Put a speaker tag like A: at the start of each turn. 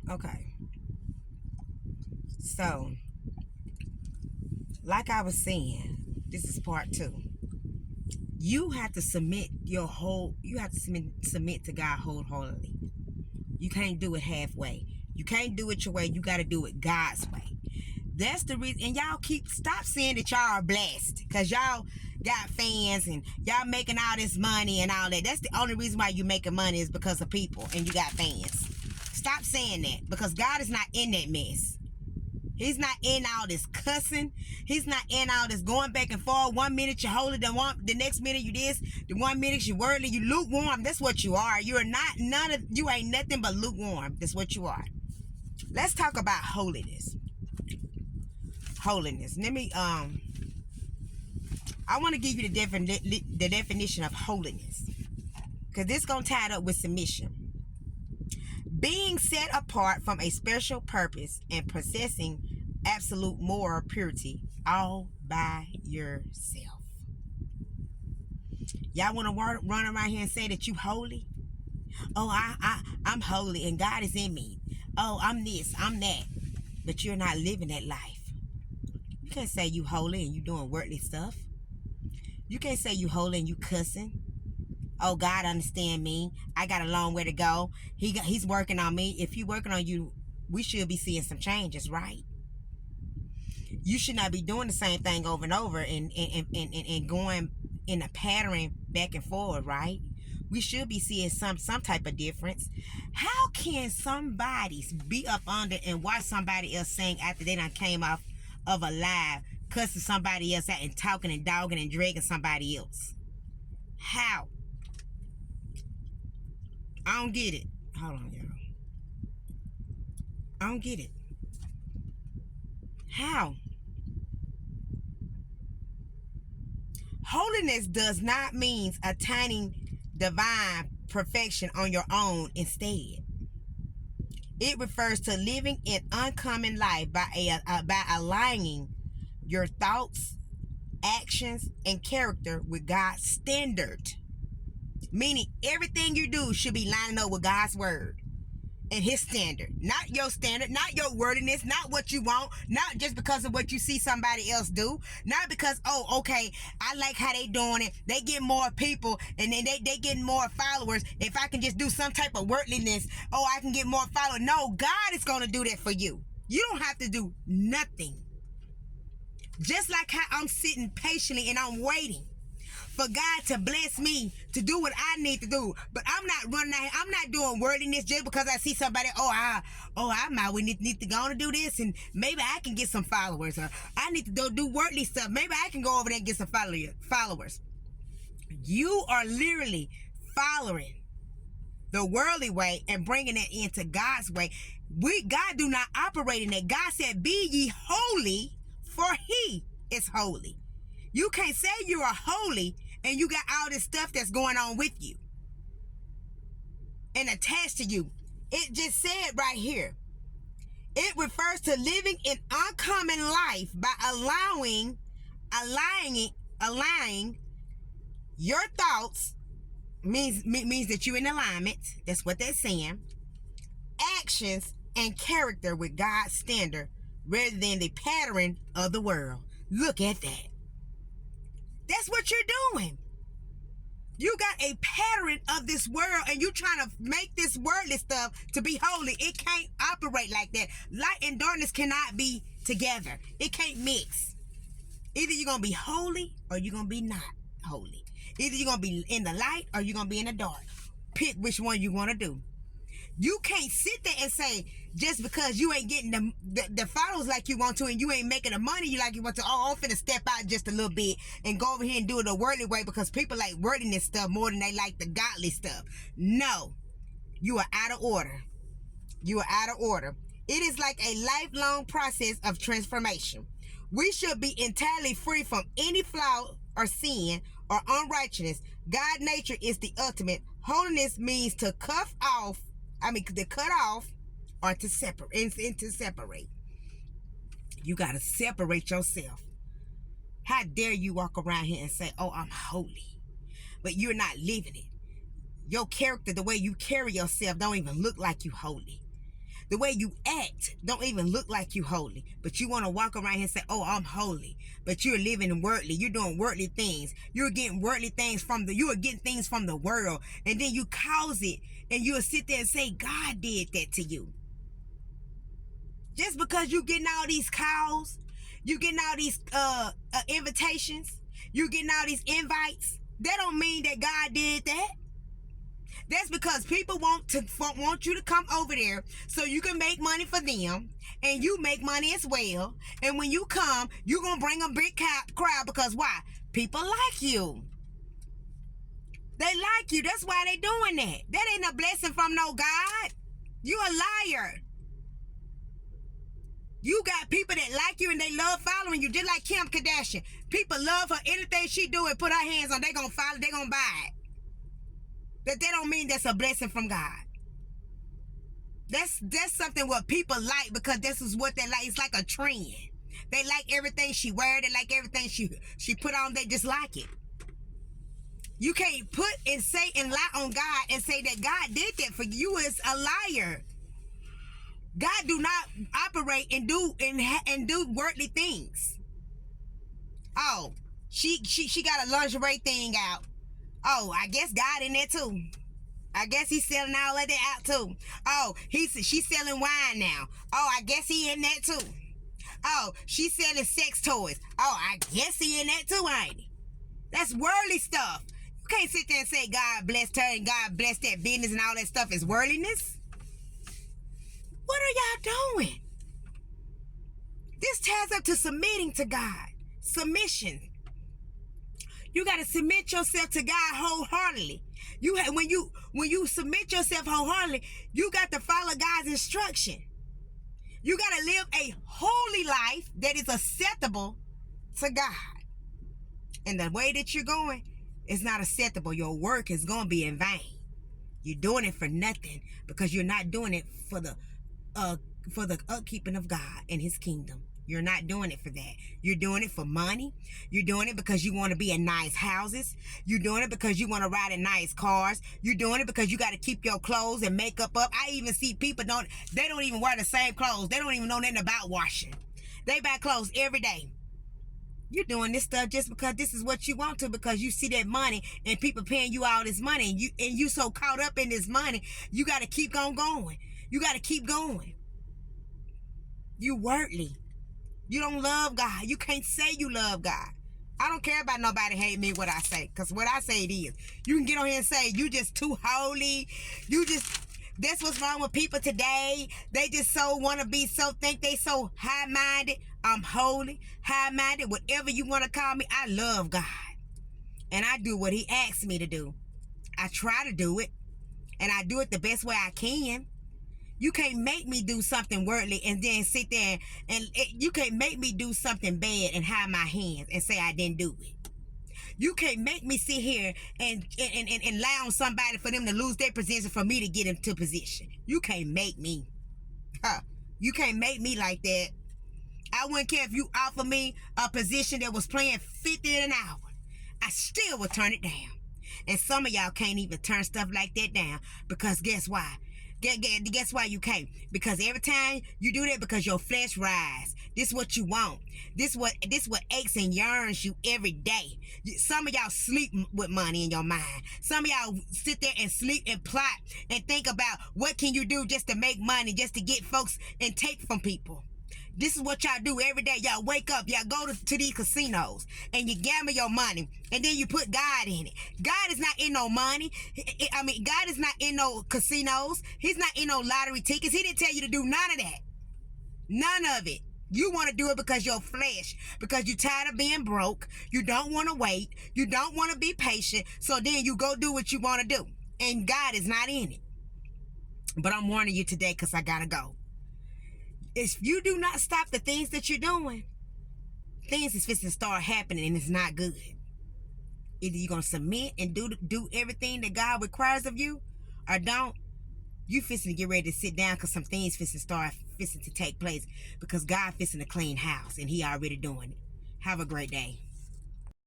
A: Okay. So, like I was saying, this is part two. You have to submit to God wholeheartedly. You can't do it halfway. You can't do it your way. You got to do it God's way. That's the reason. And y'all stop saying that y'all are blessed because y'all got fans and y'all making all this money and all that. That's the only reason why you making money is because of people and you got fans. Stop saying that because God is not in that mess. He's not in all this cussing. He's not in all this going back and forth. 1 minute you hold it, the next minute you this. The 1 minute you worldly, you lukewarm. That's what you are. You ain't nothing but lukewarm. That's what you are. Let's talk about holiness. Holiness. I want to give you the definition of holiness. Because this is going to tie it up with submission. Being set apart from a special purpose and possessing absolute moral purity all by yourself. Y'all want to run around here and say that you holy? Oh, I'm holy and God is in me. Oh, I'm this, I'm that. But you're not living that life. You can't say you holy and you doing worldly stuff. You can't say you holy and you cussing. Oh, God understand me. I got a long way to go. He's working on me. If he's working on you, we should be seeing some changes, right? You should not be doing the same thing over and over and going in a pattern back and forward, right? We should be seeing some type of difference. How can somebody be up under and watch somebody else sing after they done came off of a live, cussing somebody else out and talking and dogging and dragging somebody else? How? I don't get it. Hold on, y'all. I don't get it. How? Holiness does not mean attaining divine perfection on your own. Instead, it refers to living an uncommon life by aligning your thoughts, actions, and character with God's standard. Meaning everything you do should be lining up with God's word and his standard. Not your standard, not your wordiness, not what you want, not just because of what you see somebody else do. Not because, oh, okay, I like how they doing it. They get more people and then they getting more followers. If I can just do some type of worldliness, oh, I can get more followers. No, God is going to do that for you. You don't have to do nothing. Just like how I'm sitting patiently and I'm waiting for God to bless me to do what I need to do. But I'm not running out here. I'm not doing worldliness just because I see somebody, I might need to go and do this and maybe I can get some followers. Or I need to do worldly stuff. Maybe I can go over there and get some followers. You are literally following the worldly way and bringing it into God's way. God do not operate in that. God said, be ye holy, for he is holy. You can't say you are holy and you got all this stuff that's going on with you and attached to you. It just said right here. It refers to living an uncommon life by aligning your thoughts, means that you're in alignment. That's what they're saying. Actions and character with God's standard rather than the pattern of the world. Look at that. That's what you're doing. You got a pattern of this world and you trying to make this worldly stuff to be holy. It can't operate like that. Light and darkness cannot be together. It can't mix. Either you're going to be holy or you're going to be not holy. Either you're going to be in the light or you're going to be in the dark. Pick which one you want to do. You can't sit there and say, just because you ain't getting the followers like you want to and you ain't making the money you like you want to, I'm finna step out just a little bit and go over here and do it the worldly way because people like worldliness stuff more than they like the godly stuff. No. You are out of order. You are out of order. It is like a lifelong process of transformation. We should be entirely free from any flaw or sin or unrighteousness. God's nature is the ultimate. Holiness means to cut off or to separate. You got to separate yourself. How dare you walk around here and say, oh, I'm holy, but you're not living it. Your character, the way you carry yourself, don't even look like you holy. The way you act don't even look like you holy. But you want to walk around here and say, oh, I'm holy. But you're living worldly. You're doing worldly things. You're getting worldly things you are getting things from the world. And then you cause it. And you'll sit there and say, God did that to you. Just because you getting all these calls, you getting all these invitations, you getting all these invites, that don't mean that God did that. That's because people want you to come over there so you can make money for them, and you make money as well. And when you come, you're going to bring a big crowd because why? People like you. They like you. That's why they doing that. That ain't a blessing from no God. You a liar. You got people that like you and they love following you, just like Kim Kardashian. People love her. Anything she do and put her hands on, they going to follow, they going to buy it. That don't mean that's a blessing from God. That's something what people like because this is what they like. It's like a trend. They like everything she wear. They like everything she put on. They just like it. You can't put and say and lie on God and say that God did that for you. You is a liar. God do not operate and do worldly things. Oh, she got a lingerie thing out. Oh, I guess God in there too. I guess he's selling all of that out too. Oh, she's selling wine now. Oh, I guess he in that too. Oh, she's selling sex toys. Oh, I guess he in that too, ain't he? That's worldly stuff. You can't sit there and say God blessed her and God blessed that business and all that stuff is worldliness. What are y'all doing? This ties up to submitting to God. Submission. You got to submit yourself to God wholeheartedly. When you submit yourself wholeheartedly, you got to follow God's instruction. You got to live a holy life that is acceptable to God. And the way that you're going is not acceptable. Your work is going to be in vain. You're doing it for nothing because you're not doing it for the upkeeping of God and his kingdom. You're not doing it for that. You're doing it for money. You're doing it because you want to be in nice houses. You're doing it because you want to ride in nice cars. You're doing it because you got to keep your clothes and makeup up. I even see people they don't even wear the same clothes. They don't even know nothing about washing. They buy clothes every day. You're doing this stuff just because this is what you want to, because you see that money and people paying you all this money, and you so caught up in this money, you got to keep on going. You got to keep going. You worldly. You don't love God. You can't say you love God. I don't care about nobody hate me what I say, because what I say it is. You can get on here and say you just too holy. That's what's wrong with people today. They just so want to be, think they so high-minded. I'm holy, high-minded, whatever you want to call me. I love God. And I do what he asks me to do. I try to do it. And I do it the best way I can. You can't make me do something worldly and then sit there you can't make me do something bad and hide my hands and say I didn't do it. You can't make me sit here and lie on somebody for them to lose their position for me to get into position. You can't make me. You can't make me like that. I wouldn't care if you offer me a position that was paying $50 an hour. I still would turn it down. And some of y'all can't even turn stuff like that down, because guess why? Guess why you can't? Because every time you do that, because your flesh rise. This what you want. This what aches and yearns you every day. Some of y'all sleep with money in your mind. Some of y'all sit there and sleep and plot and think about what can you do just to make money, just to get folks and take from people. This is what y'all do every day. Y'all wake up, y'all go to these casinos and you gamble your money, and then you put God in it. God is not in no money. God is not in no casinos. He's not in no lottery tickets. He didn't tell you to do none of that. None of it. You want to do it because your flesh, because you're tired of being broke. You don't want to wait. You don't want to be patient. So then you go do what you want to do. And God is not in it. But I'm warning you today, because I got to go. If you do not stop the things that you're doing, things is fixing to start happening, and it's not good. Either you're going to submit and do everything that God requires of you, or don't. You fixing to get ready to sit down, because some things fixing to take place, because God fixing to clean house, and he already doing it. Have a great day.